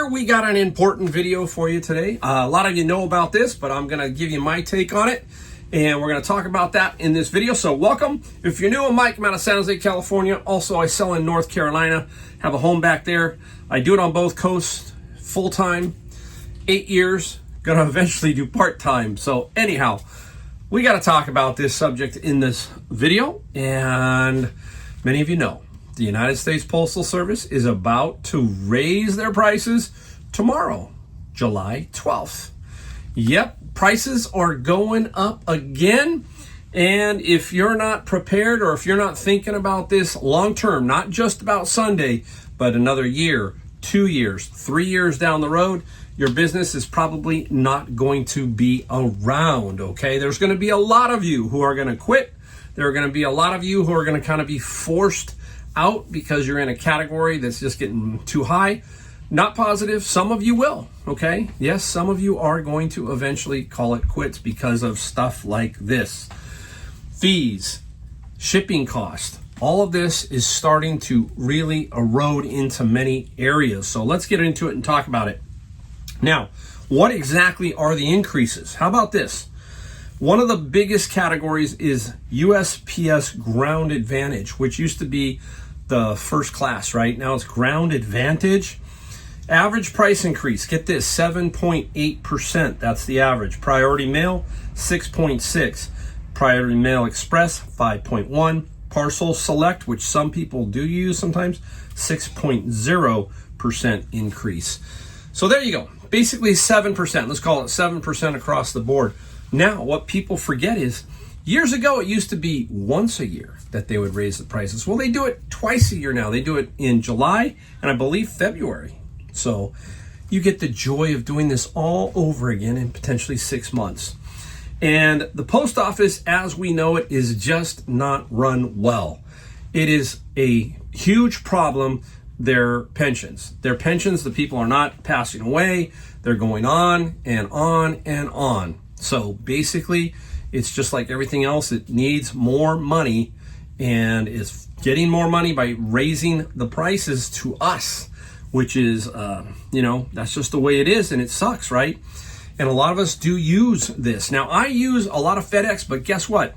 here we got an important video for you today. A lot of you know about this, but I'm going to give you my take on it, and we're going to talk about that in this video. So welcome. If you're new, I'm Mike. I'm out of San Jose, California. Also, I sell in North Carolina, have a home back there. I do it on both coasts, full-time, 8 years. Going to eventually do part-time. So anyhow, we got to talk about this subject in this video, and many of you know the United States Postal Service is about to raise their prices tomorrow, July 12th. Yep, prices are going up again. And if you're not prepared, or if you're not thinking about this long term, not just about Sunday, but another year, 2 years, 3 years down the road, your business is probably not going to be around, okay? There's going to be a lot of you who are going to quit. There are going to be a lot of you who are going to kind of be forced out because you're in a category that's just getting too high. Not positive. Some of you will, okay? Yes, some of you are going to eventually call it quits because of stuff like this. Fees, shipping cost, all of this is starting to really erode into many areas. So let's get into it and talk about it. Now, what exactly are the increases? How about this? One of the biggest categories is USPS Ground Advantage, which used to be the first class, right? Now it's Ground Advantage. Average price increase, get this, 7.8%. That's the average. Priority Mail, 6.6. Priority Mail Express, 5.1. Parcel Select, which some people do use sometimes, 6.0% increase. So there you go. Basically 7%. Let's call it 7% across the board. Now, what people forget is, years ago, it used to be once a year that they would raise the prices. Well, they do it twice a year now. They do it in July and I believe February. So you get the joy of doing this all over again in potentially 6 months. And the post office, as we know it, is just not run well. It is a huge problem. Their pensions, the people are not passing away. They're going on and on and on. So basically, it's just like everything else. It needs more money, and is getting more money by raising the prices to us, which is, that's just the way it is, and it sucks, right? And a lot of us do use this. Now, I use a lot of FedEx, but guess what?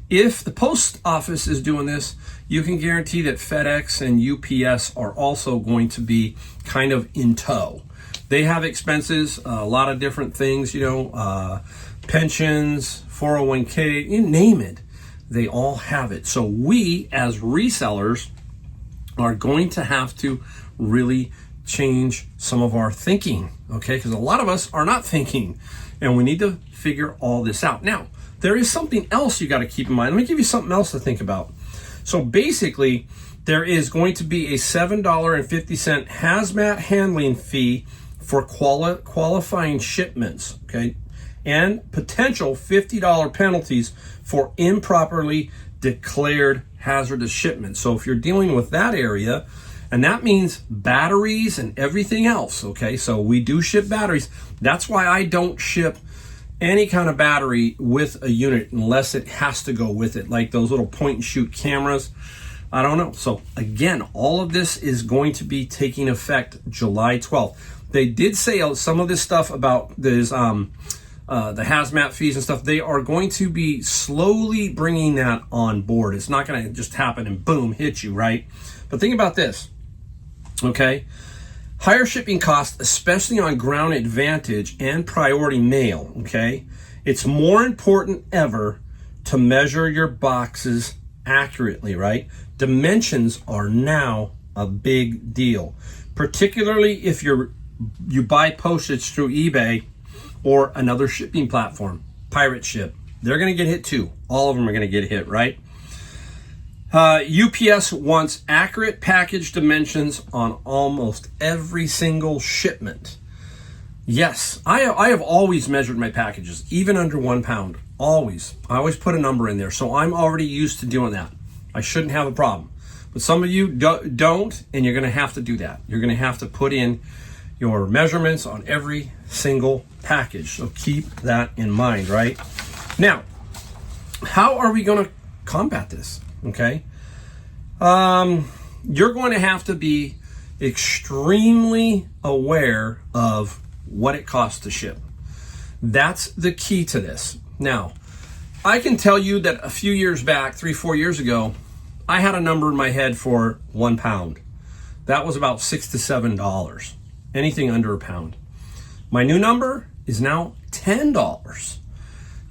If the post office is doing this, you can guarantee that FedEx and UPS are also going to be kind of in tow. They have expenses, a lot of different things, pensions, 401k, you name it. They all have it. So we, as resellers, are going to have to really change some of our thinking, okay? Because a lot of us are not thinking, and we need to figure all this out. Now, there is something else you got to keep in mind. Let me give you something else to think about. So basically, there is going to be a $7.50 hazmat handling fee for qualifying shipments, okay? And potential $50 penalties for improperly declared hazardous shipments. So if you're dealing with that area, and that means batteries and everything else, okay? So we do ship batteries. That's why I don't ship any kind of battery with a unit unless it has to go with it, like those little point and shoot cameras. I don't know. So again, all of this is going to be taking effect July 12th. They did say some of this stuff about this, the hazmat fees and stuff. They are going to be slowly bringing that on board. It's not going to just happen and boom, hit you, right? But think about this, okay? Higher shipping costs, especially on Ground Advantage and Priority Mail, okay? It's more important ever to measure your boxes accurately, right? Dimensions are now a big deal, particularly if you buy postage through eBay or another shipping platform, Pirate Ship. They're going to get hit too. All of them are going to get hit, right? UPS wants accurate package dimensions on almost every single shipment. Yes, I have always measured my packages, even under 1 pound. Always. I always put a number in there, so I'm already used to doing that. I shouldn't have a problem. But some of you don't, and you're going to have to do that. You're going to have to put in your measurements on every single package. So keep that in mind, right? Now, how are we going to combat this? Okay. You're going to have to be extremely aware of what it costs to ship. That's the key to this. Now, I can tell you that a few years back, 3-4 years ago, I had a number in my head for 1 pound. That was about $6 to $7, anything under a pound. My new number is now $10.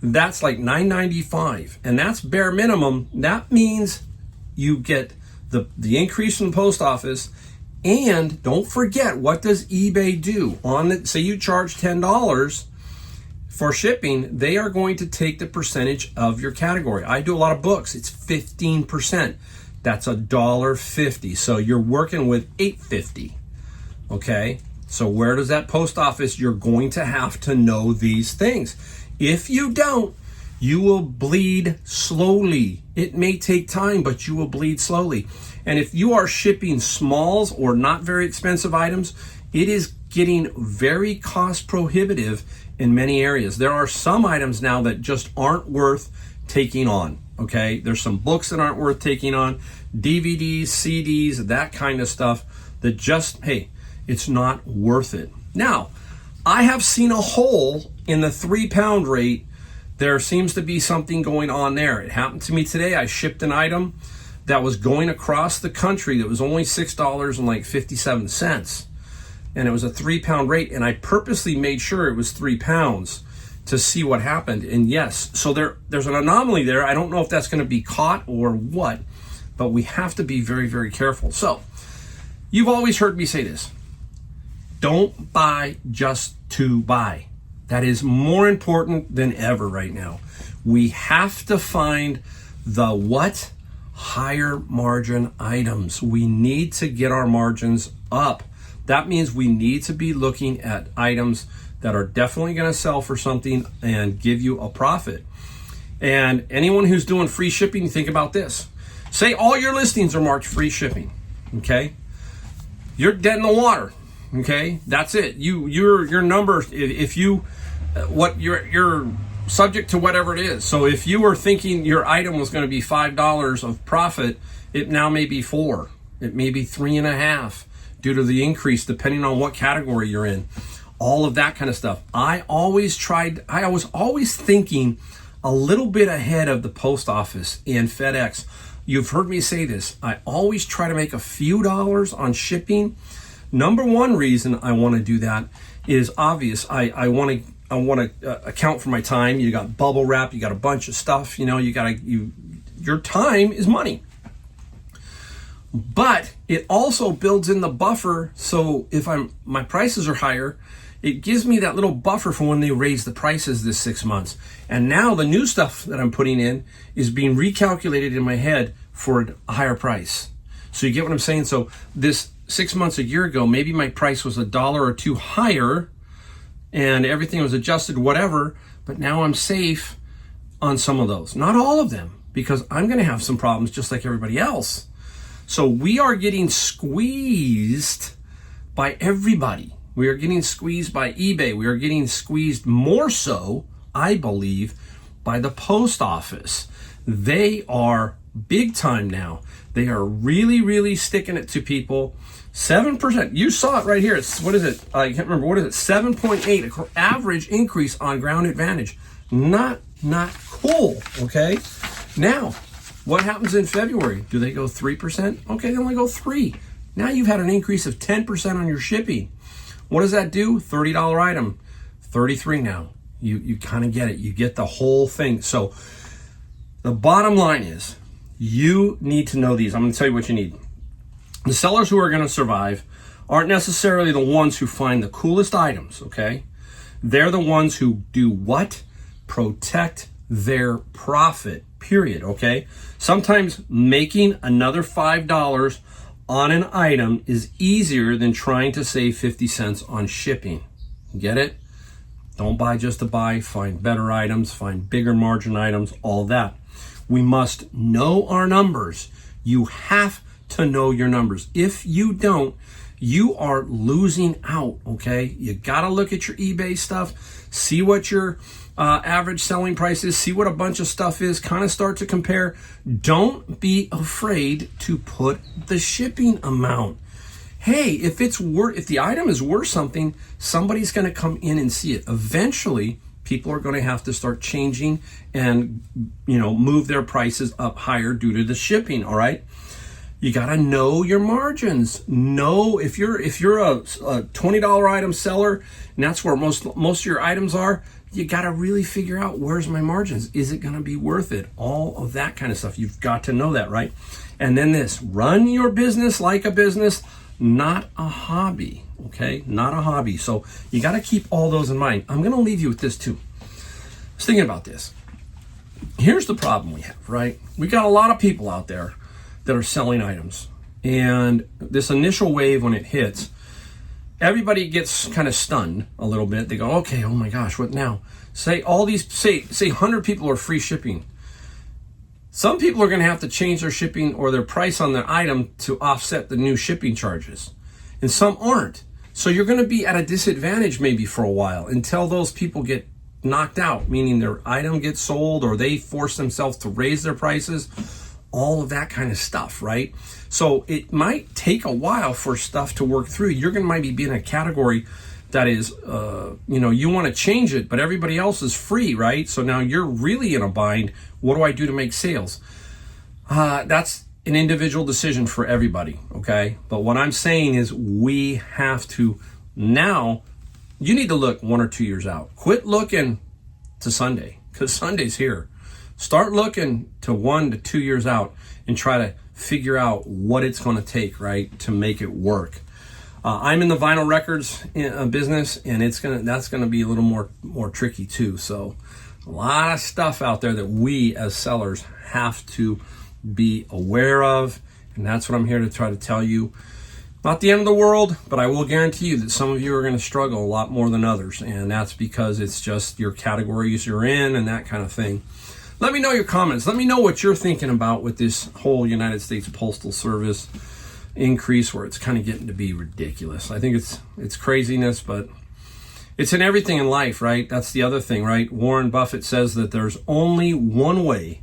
That's like $9.95, and that's bare minimum. That means you get the increase from the post office, and don't forget, what does eBay do? Say you charge $10 for shipping, they are going to take the percentage of your category. I do a lot of books. It's 15%. That's $1.50. So you're working with $8.50. Okay. So where does that post office? You're going to have to know these things. If you don't, you will bleed slowly. It may take time, but you will bleed slowly. And if you are shipping smalls or not very expensive items, it is getting very cost prohibitive in many areas. There are some items now that just aren't worth taking on, okay? There's some books that aren't worth taking on, DVDs, CDs, that kind of stuff that just, hey, it's not worth it. Now, I have seen a hole in the 3 pound rate. There seems to be something going on there. It happened to me today. I shipped an item that was going across the country that was only $6.57. And it was a 3 pound rate, and I purposely made sure it was 3 pounds to see what happened. And yes, so there's an anomaly there. I don't know if that's going to be caught or what, but we have to be very, very careful. So you've always heard me say this: don't buy just to buy. That is more important than ever right now. We have to find the what? Higher margin items. We need to get our margins up. That means we need to be looking at items that are definitely going to sell for something and give you a profit. And anyone who's doing free shipping, think about this. Say all your listings are marked free shipping, okay? You're dead in the water, okay? That's it. Your number, if you, you're subject to whatever it is. So if you were thinking your item was going to be $5 of profit, it now may be $4. It may be $3.50. Due to the increase, depending on what category you're in, all of that kind of stuff. I was always thinking a little bit ahead of the post office and FedEx. You've heard me say this. I always try to make a few dollars on shipping. Number one reason I want to do that is obvious. I want to account for my time. You got bubble wrap, you got a bunch of stuff. You know, your time is money. But it also builds in the buffer, so if my prices are higher, it gives me that little buffer for when they raise the prices this 6 months. And now the new stuff that I'm putting in is being recalculated in my head for a higher price. So you get what I'm saying? So this 6 months, a year ago, maybe my price was $1 or $2 higher and everything was adjusted, whatever, but now I'm safe on some of those. Not all of them, because I'm going to have some problems just like everybody else. So we are getting squeezed by everybody. We are getting squeezed by eBay. We are getting squeezed more so, I believe, by the post office. They are big time now. They are really, really sticking it to people. 7%. You saw it right here. What is it? I can't remember. What is it? 7.8 average increase on ground advantage. Not cool. Okay. Now, what happens in February? Do they go 3%? Okay, they only go 3%. Now you've had an increase of 10% on your shipping. What does that do? $30 item, 33 now. You kind of get it. You get the whole thing. So the bottom line is you need to know these. I'm going to tell you what you need. The sellers who are going to survive aren't necessarily the ones who find the coolest items, okay? They're the ones who do what? Protect their profit. Period, okay? Sometimes making another $5 on an item is easier than trying to save 50 cents on shipping. Get it? Don't buy just to buy. Find better items, find bigger margin items, all that. We must know our numbers. You have to know your numbers. If you don't, you are losing out, okay? You got to look at your eBay stuff, see what your average selling price is, see what a bunch of stuff is, kind of start to compare. Don't be afraid to put the shipping amount. hey, if the item is worth something, somebody's going to come in and see it. Eventually, people are going to have to start changing and, move their prices up higher due to the shipping. All right. You got to know your margins. Know if you're a $20 item seller, and that's where most of your items are, you got to really figure out, where's my margins? Is it going to be worth it? All of that kind of stuff. You've got to know that, right? And then run your business like a business, not a hobby. Okay. Not a hobby. So you got to keep all those in mind. I'm going to leave you with this too. I was thinking about this. Here's the problem we have, right? We got a lot of people out there that are selling items. And this initial wave, when it hits, everybody gets kind of stunned a little bit. They go, okay, oh my gosh, what now? Say 100 people are free shipping. Some people are going to have to change their shipping or their price on their item to offset the new shipping charges. And some aren't. So you're going to be at a disadvantage maybe for a while until those people get knocked out, meaning their item gets sold or they force themselves to raise their prices. All of that kind of stuff, right? So it might take a while for stuff to work through. You're going to maybe be in a category that is, you want to change it, but everybody else is free, right? So now you're really in a bind. What do I do to make sales? That's an individual decision for everybody, okay? But what I'm saying is we have to now, you need to look 1 or 2 years out. Quit looking to Sunday, because Sunday's here. Start looking to 1 to 2 years out and try to figure out what it's going to take, right, to make it work. I'm in the vinyl records business, and that's going to be a little more tricky too. So a lot of stuff out there that we as sellers have to be aware of, and that's what I'm here to try to tell you. Not the end of the world, but I will guarantee you that some of you are going to struggle a lot more than others, and that's because it's just your categories you're in and that kind of thing. Let me know your comments. Let me know what you're thinking about with this whole United States Postal Service increase, where it's kind of getting to be ridiculous. I think it's craziness, but it's in everything in life, right? That's the other thing, right? Warren Buffett says that there's only one way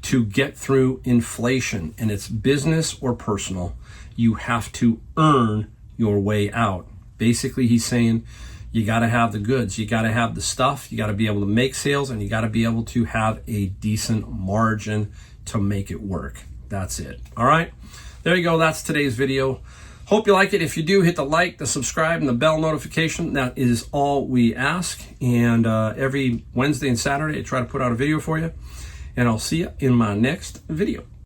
to get through inflation, and it's business or personal. You have to earn your way out. Basically, he's saying you got to have the goods, you got to have the stuff, you got to be able to make sales, and you got to be able to have a decent margin to make it work. That's it. All right. There you go. That's today's video. Hope you like it. If you do, hit the like, the subscribe, and the bell notification. That is all we ask. And every Wednesday and Saturday, I try to put out a video for you. And I'll see you in my next video.